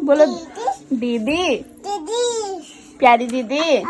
बोलो दीदी, प्यारी दीदी।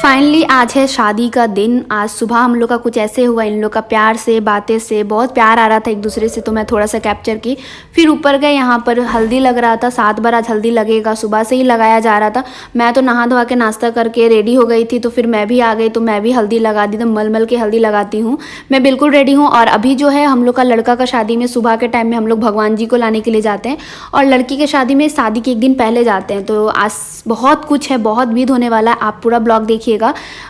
फाइनली आज है शादी का दिन। आज सुबह हम लोग का कुछ ऐसे हुआ, इन लोग का प्यार से, बातें से बहुत प्यार आ रहा था एक दूसरे से, तो मैं थोड़ा सा कैप्चर की। फिर ऊपर गए, यहाँ पर हल्दी लग रहा था। 7 बार आज हल्दी लगेगा, सुबह से ही लगाया जा रहा था। मैं तो नहा धोवा के नाश्ता करके रेडी हो गई थी, तो फिर मैं भी आ गई, तो मैं भी हल्दी लगा दी। तो मल के हल्दी लगाती हूँ, मैं बिल्कुल रेडी हूँ। और अभी जो है हम लोग का लड़का का शादी में सुबह के टाइम में हम लोग भगवान जी को लाने के लिए जाते हैं, और लड़की के शादी में शादी के एक दिन पहले जाते हैं। तो आज बहुत कुछ है, बहुत विध होने वाला है। आप पूरा ब्लॉग देखिएगा,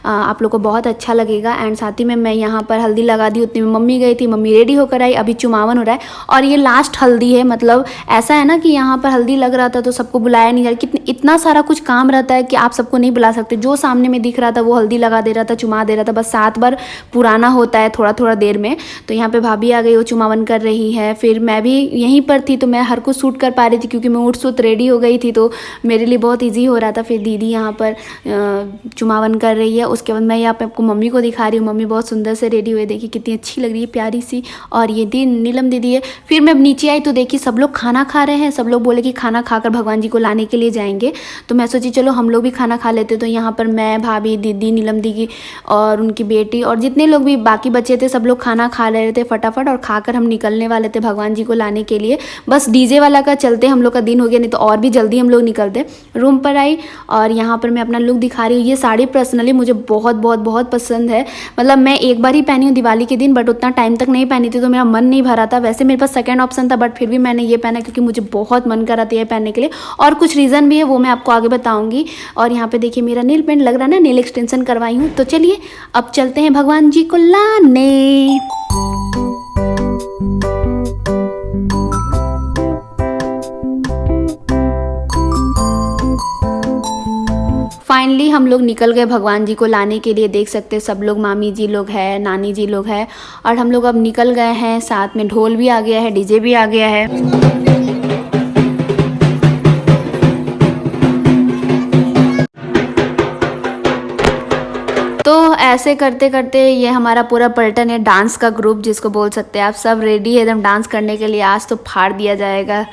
आप लोग को बहुत अच्छा लगेगा। एंड साथ ही में मैं यहाँ पर हल्दी लगा दी, उतनी में मम्मी गई थी, मम्मी रेडी होकर आई। अभी चुमावन हो रहा है और ये लास्ट हल्दी है। मतलब ऐसा है ना कि यहाँ पर हल्दी लग रहा था तो सबको बुलाया नहीं जा रहा। इतना सारा कुछ काम रहता है कि आप सबको नहीं बुला सकते। जो सामने में दिख रहा था वो हल्दी लगा दे रहा था, चुमा दे रहा था। बस 7 बार पुराना होता है थोड़ा थोड़ा देर में। तो यहाँ पे भाभी आ गई, वो चुमावन कर रही है। फिर मैं भी यहीं पर थी, तो मैं हर कुछ शूट कर पा रही थी क्योंकि मैं उठ सूट रेडी हो गई थी, तो मेरे लिए बहुत ईजी हो रहा था। फिर दीदी यहाँ पर चुमावन कर रही है। उसके बाद मैं यहाँ पे आपको मम्मी को दिखा रही हूँ। मम्मी बहुत सुंदर से रेडी हुए, देखिए कितनी अच्छी लग रही है, प्यारी सी। और ये दी नीलम दीदी है। फिर मैं नीचे आई तो देखी सब लोग खाना खा रहे हैं। सब लोग बोले कि खाना खाकर भगवान जी को लाने के लिए जाएंगे, तो मैं सोची चलो हम लोग भी खाना खा लेते। तो यहाँ पर मैं, भाभी, दीदी, नीलम दीदी और उनकी बेटी और जितने लोग भी बाकी बच्चे थे, सब लोग खाना खा रहे थे फटाफट। और खाकर हम निकलने वाले थे भगवान जी को लाने के लिए। बस डीजे वाला का चलते हम लोग का दिन हो गया, नहीं तो और भी जल्दी हम लोग निकलते। रूम पर आई और यहाँ पर मैं अपना लुक दिखा रही हूँ। ये साड़ी पर्सनली मुझे बहुत बहुत बहुत पसंद है। मतलब मैं एक बार ही पहनी हूँ दिवाली के दिन, बट उतना टाइम तक नहीं पहनी थी तो मेरा मन नहीं भरा था। वैसे मेरे पास सेकंड ऑप्शन था, बट फिर भी मैंने ये पहना क्योंकि मुझे बहुत मन कर रहा था ये पहनने के लिए। और कुछ रीज़न भी है, वो मैं आपको आगे बताऊंगी। और यहाँ पे देखिए मेरा नेल पेंट लग रहा है ना, नेल एक्सटेंशन करवाई हूँ। तो चलिए अब चलते हैं भगवान जी को लाने। फाइनली हम लोग निकल गए भगवान जी को लाने के लिए। देख सकते हैं सब लोग, मामी जी लोग हैं, नानी जी लोग हैं, और हम लोग अब निकल गए हैं। साथ में ढोल भी आ गया है, डीजे भी आ गया है। तो ऐसे करते करते ये हमारा पूरा पलटन है, डांस का ग्रुप जिसको बोल सकते हैं आप। सब रेडी है एकदम डांस करने के लिए। आज तो फाड़ दिया जाएगा।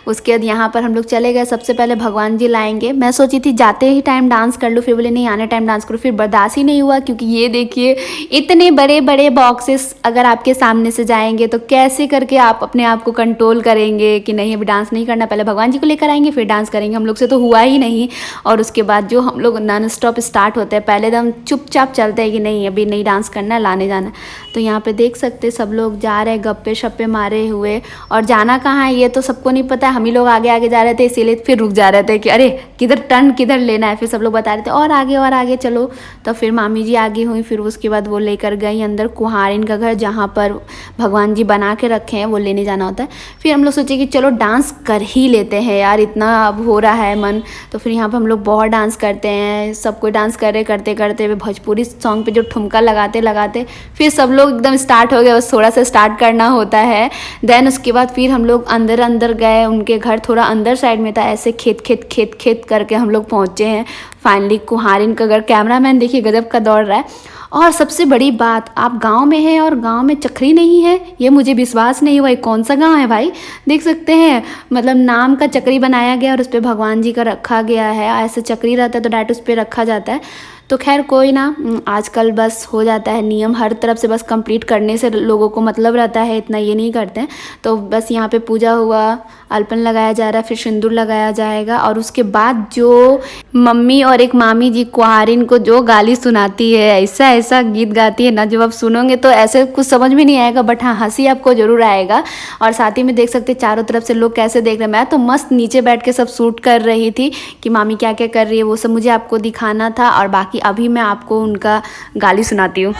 उसके बाद यहाँ पर हम लोग चले गए। सबसे पहले भगवान जी लाएंगे। मैं सोची थी जाते ही टाइम डांस कर लूँ, फिर बोले नहीं आने टाइम डांस करो। फिर बर्दाश्त ही नहीं हुआ क्योंकि ये देखिए इतने बड़े बड़े बॉक्सेस अगर आपके सामने से जाएंगे तो कैसे करके आप अपने आप को कंट्रोल करेंगे कि नहीं अभी डांस नहीं करना, पहले भगवान जी को लेकर आएंगे फिर डांस करेंगे। हम लोग से तो हुआ ही नहीं। और उसके बाद जो हम लोग नॉन स्टॉप स्टार्ट होते हैं, पहले एकदम चुपचाप चलते हैं कि नहीं अभी नहीं डांस करना, लाने जाना। तो यहाँ पे देख सकते सब लोग जा रहे हैं गप्पे शप्पे मारे हुए। और जाना कहाँ है ये तो सबको नहीं पता है। हम ही लोग आगे आगे जा रहे थे, इसीलिए फिर रुक जा रहे थे कि अरे किधर टर्न किधर लेना है। फिर सब लोग बता रहे थे और आगे चलो। तो फिर मामी जी आगे हुई। फिर उसके बाद वो लेकर गई अंदर कुहारिन का घर, जहाँ पर भगवान जी बना के रखे हैं, वो लेने जाना होता है। फिर हम लोग सोचे कि चलो डांस कर ही लेते हैं यार, इतना अब हो रहा है मन। तो फिर यहाँ पर हम लोग बहुत डांस करते हैं। सब कोई डांस कर रहे, करते करते भोजपुरी सॉन्ग पे जो ठुमका लगाते लगाते फिर सब लोग एकदम स्टार्ट हो गए। बस थोड़ा सा स्टार्ट करना होता है। देन उसके बाद फिर हम लोग अंदर गए। उनके घर थोड़ा अंदर साइड में था, ऐसे खेत करके हम लोग पहुँचे हैं फाइनली कुहारिन का घर। कैमरामैन देखिए गजब का दौड़ रहा है। और सबसे बड़ी बात, आप गांव में हैं और गांव में चक्री नहीं है, ये मुझे विश्वास नहीं हुआ। कौन सा गांव है भाई, देख सकते हैं मतलब नाम का चक्री बनाया गया और उस पर भगवान जी का रखा गया है। ऐसे चक्री रहता है तो डायरेक्ट उस पर रखा जाता है। तो खैर कोई ना, आजकल बस हो जाता है नियम हर तरफ से, बस कंप्लीट करने से लोगों को मतलब रहता है, इतना ये नहीं करते हैं। तो बस यहाँ पे पूजा हुआ, अल्पन लगाया जा रहा है, फिर सिंदूर लगाया जाएगा। और उसके बाद जो मम्मी और एक मामी जी कुहारिन को जो गाली सुनाती है, ऐसा ऐसा गीत गाती है ना, जब आप सुनोगे तो ऐसे कुछ समझ में नहीं आएगा, बट हाँ हंसी आपको जरूर आएगा। और साथ ही में देख सकते चारों तरफ से लोग कैसे देख रहे हैं। मैं तो मस्त नीचे बैठ के सब शूट कर रही थी कि मामी क्या क्या कर रही है, वो सब मुझे आपको दिखाना था। और बाकी अभी मैं आपको उनका गाली सुनाती हूँ।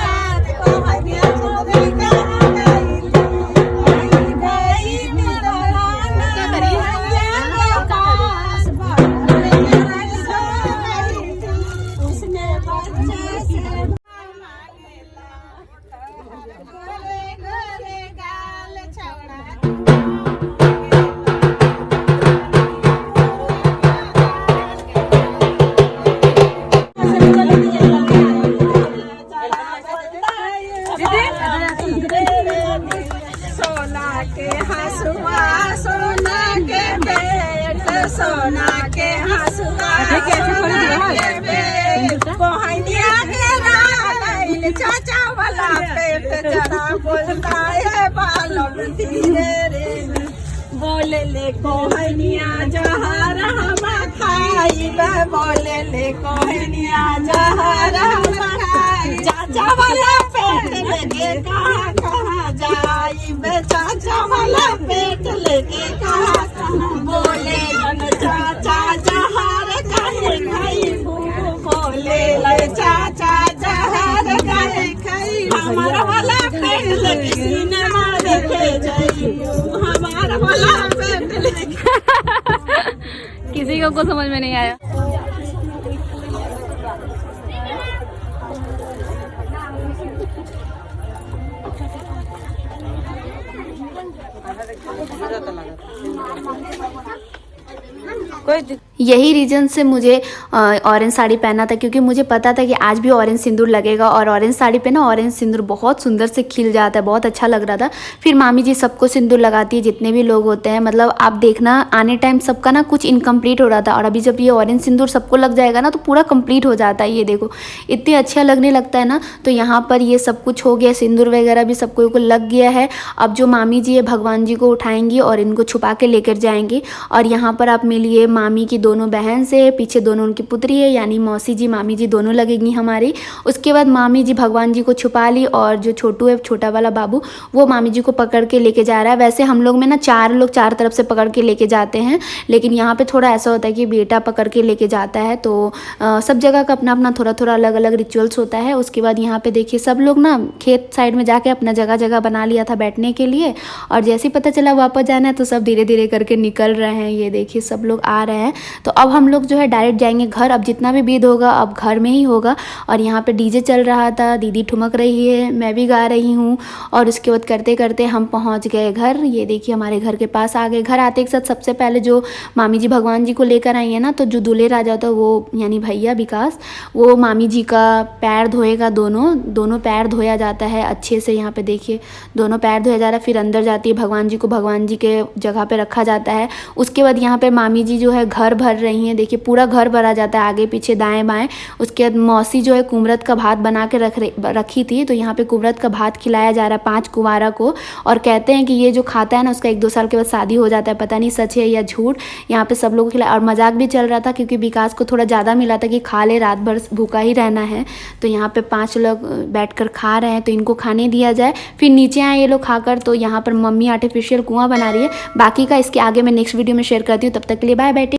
सोना के हंसुआ कोहनिया के राइल चाचा वाला पेट जरा बोलता है बालम धीरे रे बोले ले कोहनिया जहर हम खाई बोले ले कोहनिया जहर हम खाई चाचा वाला पेट लेके कहाँ कहाँ जाई चाचा वाला पेट लेके कहाँ कहाँ बोले चाचा जहर कहे खाई बोले ले चाचा जहर कहे खाई हमारा वाला पेट लेके सिनेमा देखे जाई हमारा वाला पेट लेके किसी को समझ में नहीं आया। यही रीज़न से मुझे ऑरेंज साड़ी पहना था, क्योंकि मुझे पता था कि आज भी ऑरेंज सिंदूर लगेगा और ऑरेंज साड़ी पे ना ऑरेंज सिंदूर बहुत सुंदर से खिल जाता है, बहुत अच्छा लग रहा था। फिर मामी जी सबको सिंदूर लगाती है, जितने भी लोग होते हैं, मतलब आप देखना आने टाइम सबका ना कुछ इनकम्प्लीट हो रहा था और अभी जब ये ऑरेंज सिंदूर सबको लग जाएगा ना तो पूरा कंप्लीट हो जाता है। ये देखो इतनी अच्छा लगने लगता है ना। तो यहाँ पर ये सब कुछ हो गया, सिंदूर वगैरह भी सबको को लग गया है। अब जो मामी जी है भगवान जी को उठाएंगी और इनको छुपा के लेकर जाएंगी। और यहाँ पर आप मिलिए मामी की दोनों बहन से, पीछे दोनों उनकी पुत्री है यानी मौसी जी मामी जी दोनों लगेंगी हमारी। उसके बाद मामी जी भगवान जी को छुपा ली और जो छोटू है छोटा वाला बाबू वो मामी जी को पकड़ के लेके जा रहा है। वैसे हम लोग में ना 4 लोग 4 तरफ से पकड़ के लेके जाते हैं, लेकिन यहाँ पे थोड़ा ऐसा होता है कि बेटा पकड़ के लेके जाता है। तो सब जगह का अपना अपना थोड़ा थोड़ा अलग अलग रिचुअल्स होता है। उसके बाद यहाँ पे देखिए सब लोग ना खेत साइड में जाके अपना जगह जगह बना लिया था बैठने के लिए, और जैसे ही पता चला वापस जाना है तो सब धीरे धीरे करके निकल रहे हैं। ये देखिए सब लोग आ रहे हैं। तो अब हम लोग जो है डायरेक्ट जाएंगे घर। अब जितना भी विध होगा अब घर में ही होगा। और यहाँ पे डीजे चल रहा था, दीदी ठुमक रही है, मैं भी गा रही हूँ। और उसके बाद करते करते हम पहुँच गए घर। ये देखिए हमारे घर के पास आ गए। घर आते के साथ सबसे पहले जो मामी जी भगवान जी को लेकर आई है ना, तो जो दूल्हे राजा था वो यानी भैया विकास, वो मामी जी का पैर धोएगा। दोनों पैर धोया जाता है अच्छे से। यहाँ पे देखिए दोनों पैर धोया जा रहा है। फिर अंदर जाती है भगवान जी को भगवान जी के जगह पे रखा जाता है। उसके बाद यहाँ पे मामी जी जो है घर भर रही हैं। देखिए पूरा घर भरा जाता है आगे पीछे दाएं बाएं। उसके बाद मौसी जो है कुमरत का भात बना के रखी थी, तो यहाँ पे कुमरत का भात खिलाया जा रहा है 5 कुंवारा को। और कहते हैं कि ये जो खाता है ना उसका 1-2 साल के बाद शादी हो जाता है। पता नहीं सच है या झूठ। यहाँ पे सब लोग खिलाया और मजाक भी चल रहा था क्योंकि विकास को थोड़ा ज़्यादा मिला था कि खा ले, रात भर भूखा ही रहना है। तो यहाँ पे 5 लोग बैठकर खा रहे हैं, तो इनको खाने दिया जाए। फिर नीचे आए ये लोग खाकर। तो यहाँ पर मम्मी आर्टिफिशियल कुआं बना रही है। बाकी का इसके आगे मैं नेक्स्ट वीडियो में शेयर करती हूँ। तब तक के लिए बाय बाय।